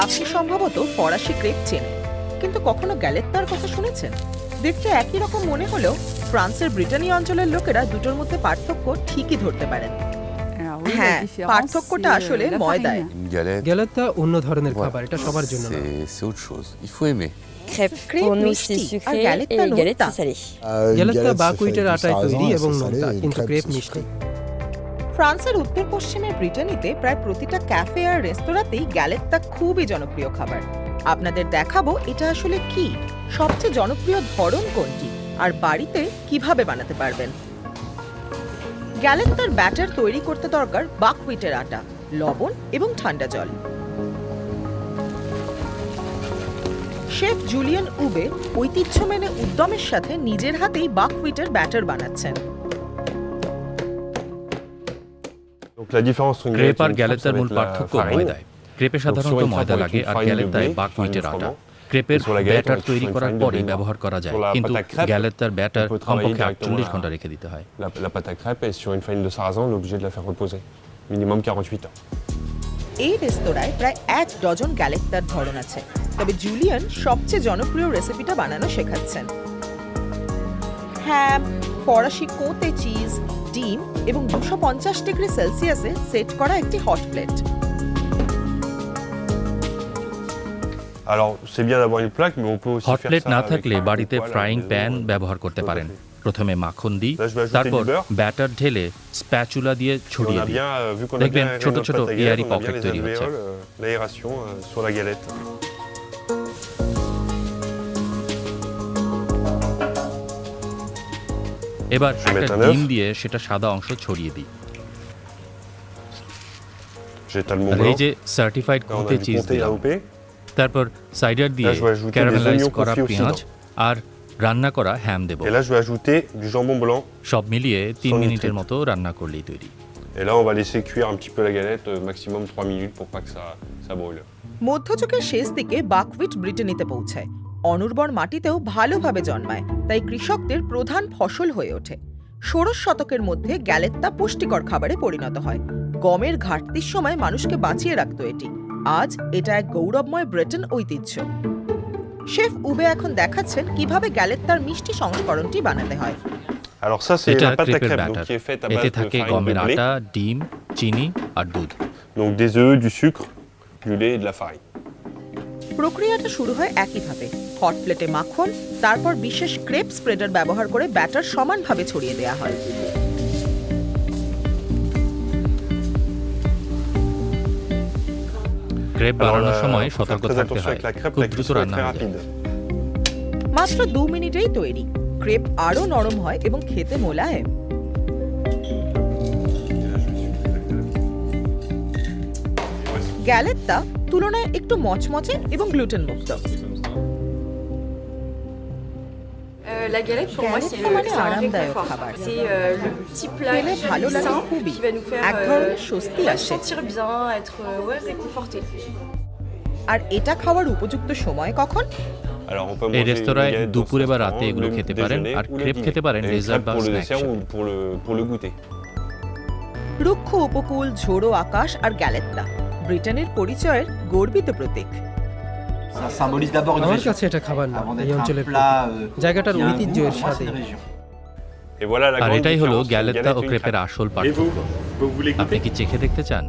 আপনি সম্ভবত ফরাসি ক্রেপ চেনেন, কিন্তু কখনো গ্যালেত্তার কথা শুনেছেন? দেখতে একই রকম মনে হলেও ফ্রান্সের ব্রিটানি অঞ্চলের লোকেরা দুটোর মধ্যে পার্থক্য ঠিকই ধরতে পারেন। হ্যাঁ, পার্থক্যটা আসলে ময়দায়। গ্যালেত্তা অন্য ধরনের খাবার, এটা সবার জন্য না। C'est autre chose. Il faut aimer. Crêpes, Crêpes pour nous মিষ্টি, c'est আর sucré গ্যালেত্তা et galette নোনতা। c'est salé। গ্যালেত্তা বাকুইটের আটায় তৈরি এবং নোনতা, কিন্তু ক্রেপ মিষ্টি। ফ্রান্সের উত্তর পশ্চিমের ব্রিটানিতে প্রায় প্রতিটা ক্যাফে আর রেস্তোরাঁতেই গ্যালেত্তা খুবই জনপ্রিয় খাবার। আপনাদের দেখাবো এটা আসলে কি, সবচেয়ে জনপ্রিয় ধরন কোনটি, আর বাড়িতে কিভাবে বানাতে পারবেন। গ্যালেত্তার ব্যাটার তৈরি করতে দরকার বাকহুইটের আটা, লবণ এবং ঠান্ডা জল। শেফ জুলিয়ান উবে ঐতিহ্য মেনে উদ্যমের সাথে নিজের হাতেই বাকহুইটের ব্যাটার বানাচ্ছেন। ক্রেপ আর গ্যালেত্তার মূল পার্থক্য ময়দায়। ক্রেপে সাধারণত ময়দা লাগে আর গ্যালেত্তায় বাকহুইটের আটা। ক্রেপের ব্যাটার তৈরি করার পরই ব্যবহার করা যায়, কিন্তু গ্যালেত্তার ব্যাটার কমপক্ষে 48 ঘন্টা রেখে দিতে হয়। La pâte à crêpes est sur une farine de sarrasin, on est obligé de la faire reposer. Minimum 48 heures. এই রেস্তোরাঁয় প্রায় 1 ডজন গ্যালেত্তার ধরন আছে, তবে জুলিয়ান সবচেয়ে জনপ্রিয় রেসিপিটা বানানো শেখাচ্ছেন। হ্যাম, ফরাসি কোঁতে চিজ, ডিম এবং 250 ডিগ্রি সেলসিয়াসে সেট করা একটি hot plate. Alors, c'est bien d'avoir une plaque, mais on peut aussi hot faire plate ça না avec থাকলে une বাড়িতে poêle à frying la pan maison, ব্যবহার করতে de পারেন। côté. প্রথমে মাখন দিই, Là, je vais ajouter তারপর du beurre. ব্যাটার ঢেলে স্প্যাচুলা দিয়ে On ছড়িয়ে a দিই। bien, vu qu'on a দেখবেন bien ছোট aéré ছোট notre pâte à airy galette, on a pocket bien les তৈরি হচ্ছে। alvéoles, l'aération sur la galette. এবার Je vais একটা mettre un œuf. ডিম দিয়ে সেটা সাদা অংশ ছড়িয়ে দিই। J'étale mon আর এই blanc. যে certified Là, on Comte a du cheese comté দিলাম, AOP. তারপর সাইডার দিয়ে Là, je vais ajouter des caramelise oignons করা confits aussi পেঁয়াজ আর রান্না করা হ্যাম দেব। Et là, je vais ajouter du jambon blanc. সব মিলিয়ে 3 Sans মিনিটের nitrite. মতো রান্না করলেই তৈরি। Et là, on va laisser cuire un petit peu la galette, maximum 3 minutes pour pas que ça brûle. মধ্যযুগের শেষ দিকে বাকহুইট ব্রিটেনিতে পৌঁছায়। অনুর্বর মাটিতেও ভালোভাবে জন্মায়, তাই কৃষকদের প্রধান ফসল হয়ে ওঠে। 16 শতকের মধ্যে গ্যালেত্তা পুষ্টিকর খাবারে পরিণত হয়। গমের ঘাটতির সময় মানুষকে বাঁচিয়ে রাখত এটি। আজ এটা এক গৌরবময় ব্রিটেন ঐতিহ্য। শেফ উবে এখন দেখাচ্ছেন কিভাবে গ্যালেত্তার মিষ্টি সংস্করণটি বানাতে হয়। Alors ça, c'est এটা la pâte à ক্রেপের crêpes, donc, batter. qui est faite à এতে base de থাকে farine গমের de blé. আটা, ডিম, চিনি আর দুধ। Donc des œufs, du sucre, du lait et de la farine. প্রক্রিয়াটা শুরু হয় একইভাবে। হট প্লেটে মাখন, তারপর বিশেষ ক্রেপ স্প্রেডার ব্যবহার করে ব্যাটার সমানভাবে ছড়িয়ে দেওয়া হয়। ক্রেপ Alors, বানানোর সময় faut faire সতর্ক très থাকতে attention হয়, avec la crêpe, খুব la দ্রুত cuisson est রান্না très হয়ে যায়। rapide. মাত্র 2 মিনিটেই তৈরি। ক্রেপ আরো নরম হয় এবং খেতে মোলায়েম। গ্যালেত্তা তুলনায় একটু মচমচে এবং গ্লুটেন মুক্ত। La galette pour moi c'est Galette মানে un আরামদায়ক réconfort. খাবার। C'est le petit plat খেলে ভালো লাগে simple খুবই, qui va nous faire এক ধরনের স্বস্তি আসে। sentir bien, être réconforté. আর এটা খাওয়ার উপযুক্ত সময় কখন? Alors on peut এই manger রেস্তোরাঁয় une galette dans দুপুরে ce বা restaurant, রাতে এগুলো le খেতে পারেন, déjeuner আর ou le ক্রেপ dîner. খেতে পারেন Et ডেজার্ট crêpes বা pour le snacks dessert ou হিসেবে। pour le goûter. রুক্ষ উপকূল, ঝোড়ো আকাশ আর গ্যালেত্তা ব্রিটেনের পরিচয়ের গর্বিত প্রতীক। Ça symbolise d'abord une আমার région, কাছে এটা খাবার না, avant এই d'être un অঞ্চলের plat জায়গাটার qui a un ঐতিহ্য goût, এর pour moi, c'est সাথে। une région. Et voilà la আর grande এটাই হলো différence, une গ্যালেত্তা galette ও et une ক্রেপের crêpe. আসল পার্থক্য। vous voulez আপনি কি চেখে দেখতে চান?